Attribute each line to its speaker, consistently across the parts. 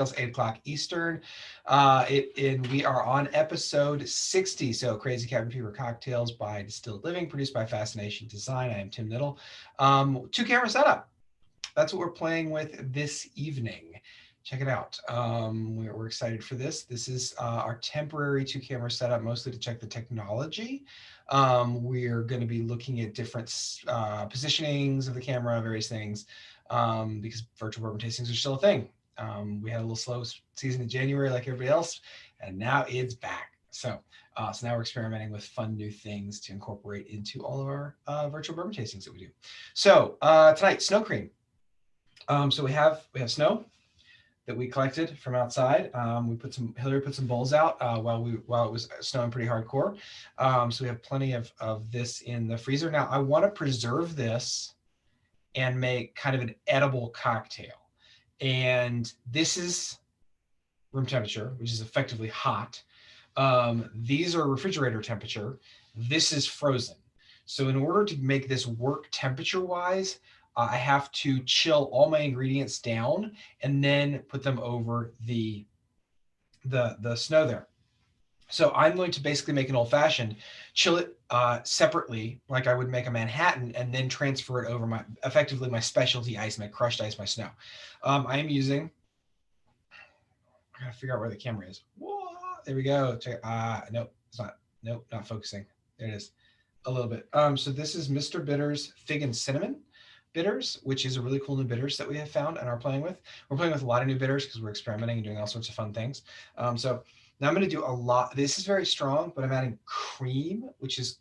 Speaker 1: 8 o'clock Eastern. We are on episode 60. So, Crazy Cabin Fever Cocktails by Distilled Living, produced by Fascination Design. I am Tim Knittel. Two camera setup. That's what we're playing with this evening. Check it out. We're excited for this. This is our temporary two camera setup, mostly to check the technology. We're going to be looking at different positionings of the camera, various things, because virtual bourbon tastings are still a thing. We had a little slow season in January like everybody else, and now it's back. So now we're experimenting with fun new things to incorporate into all of our virtual bourbon tastings that we do. So tonight, snow cream. So we have snow that we collected from outside. Hillary put some bowls out while it was snowing pretty hardcore. So we have plenty of this in the freezer. Now I want to preserve this and make kind of an edible cocktail. And this is room temperature, which is effectively hot. These are refrigerator temperature. This is frozen. So in order to make this work temperature-wise, I have to chill all my ingredients down and then put them over the snow there. So I'm going to basically make an old-fashioned, chill it separately, like I would make a Manhattan, and then transfer it over effectively my specialty ice, my crushed ice, my snow. I am using, I gotta figure out where the camera is. Whoa, there we go. Check. Nope, it's not. Nope, not focusing. There it is. A little bit. So this is Mr. Bitters Fig and Cinnamon bitters, which is a really cool new bitters that we have found and are playing with. We're playing with a lot of new bitters because we're experimenting and doing all sorts of fun things. So now I'm going to do a lot. This is very strong, but I'm adding cream, which is,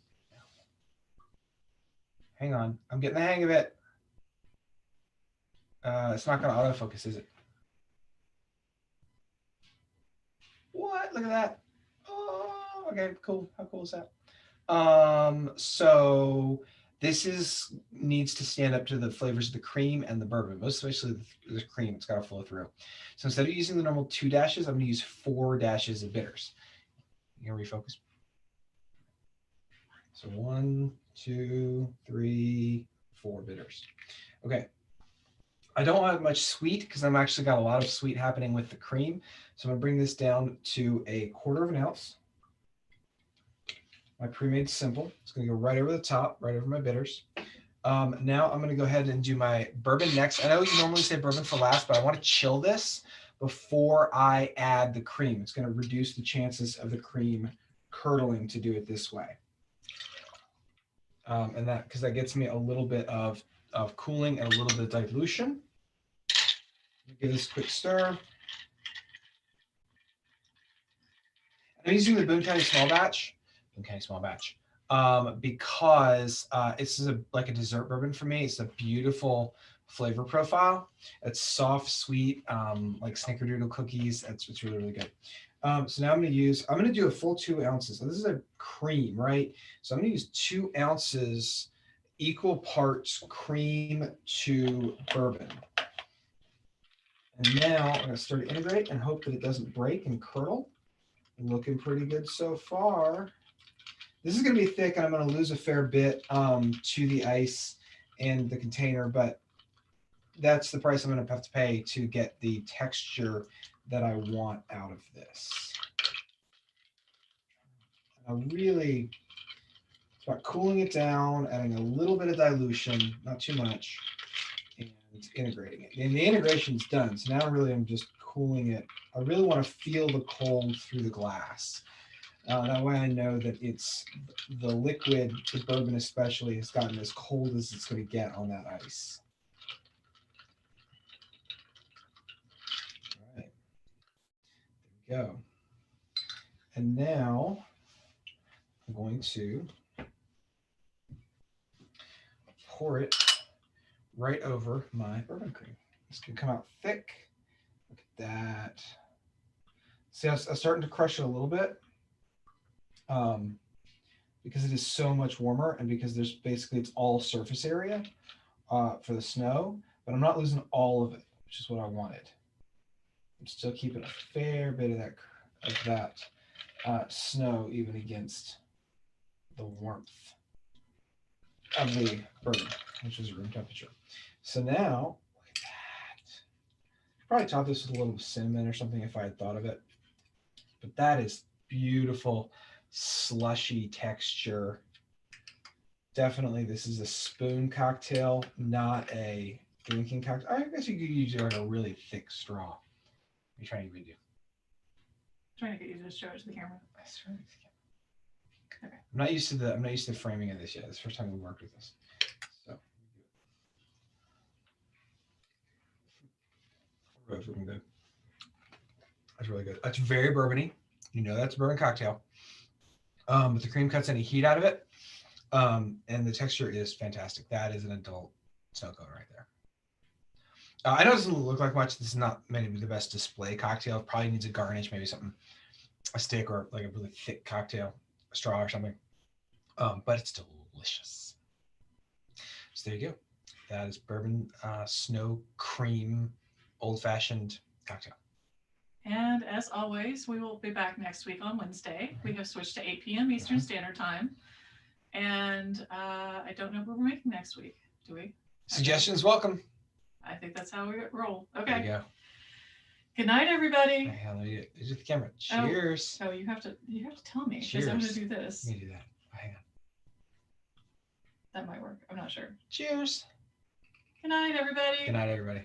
Speaker 1: hang on, I'm getting the hang of it. It's not going to autofocus, is it? What? Look at that. Oh, okay, cool. How cool is that? So this needs to stand up to the flavors of the cream and the bourbon, most especially the cream. It's got to flow through. So instead of using the normal 2 dashes, I'm going to use 4 dashes of bitters. You can refocus. So 1, 2, 3, 4 bitters. Okay. I don't have much sweet because I've actually got a lot of sweet happening with the cream. So I'm going to bring this down to 1/4 of an ounce. My pre-made simple. It's going to go right over the top, right over my bitters. Now I'm going to go ahead and do my bourbon next. I know you normally say bourbon for last, but I want to chill this before I add the cream. It's going to reduce the chances of the cream curdling to do it this way. And that, because that gets me a little bit of cooling and a little bit of dilution. Give this a quick stir. I'm using the Boone County Small Batch. Because this is like a dessert bourbon for me. It's a beautiful flavor profile. It's soft, sweet, like snickerdoodle cookies. It's really, really good. So now I'm going to do a full 2 ounces. So this is a cream, right? So I'm going to use 2 ounces, equal parts cream to bourbon. And now I'm going to start to integrate and hope that it doesn't break and curdle. Looking pretty good so far. This is going to be thick, and I'm going to lose a fair bit to the ice and the container, but that's the price I'm going to have to pay to get the texture that I want out of this. It's about cooling it down, adding a little bit of dilution, not too much, and integrating it. And the integration's done, so now I'm just cooling it. I really want to feel the cold through the glass. That way I know that it's the liquid, the bourbon especially, has gotten as cold as it's going to get on that ice. All right. There we go. And now I'm going to pour it right over my bourbon cream. This can come out thick. Look at that. See, I'm starting to crush it a little bit. Because it is so much warmer and because it's all surface area for the snow, but I'm not losing all of it, which is what I wanted. I'm still keeping a fair bit of that snow even against the warmth of the bourbon, which is room temperature. So now, look at Probably top this with a little cinnamon or something if I had thought of it. But that is beautiful, slushy texture. Definitely, this is a spoon cocktail, not a drinking cocktail. I guess you could use like a really thick straw. What are you trying to do?
Speaker 2: Trying to get you to show it to the camera.
Speaker 1: Okay. I'm not used to the framing of this yet. It's the first time we worked with this. So that's looking good. That's really good. That's very bourbony. You know that's a bourbon cocktail. But the cream cuts any heat out of it. And the texture is fantastic. That is an adult snow cone right there. I know it doesn't look like much. This is not maybe the best display cocktail. It probably needs a garnish, maybe something, a stick or like a really thick cocktail, a straw or something. But it's delicious. So there you go. That is Bourbon Snow Cream Old Fashioned Cocktail.
Speaker 2: And as always, we will be back next week on Wednesday. We have switched to 8 p.m. Eastern Standard Time. And I don't know what we're making next week. Do we?
Speaker 1: Suggestions welcome.
Speaker 2: I think that's how we roll. Okay.
Speaker 1: There you go.
Speaker 2: Good night, everybody.
Speaker 1: Hey, let me do it. The camera. Cheers.
Speaker 2: Oh, you have to tell me because I'm going to do this.
Speaker 1: Let me do that. Hang on.
Speaker 2: That might work. I'm not sure.
Speaker 1: Cheers.
Speaker 2: Good night, everybody.
Speaker 1: Good night, everybody.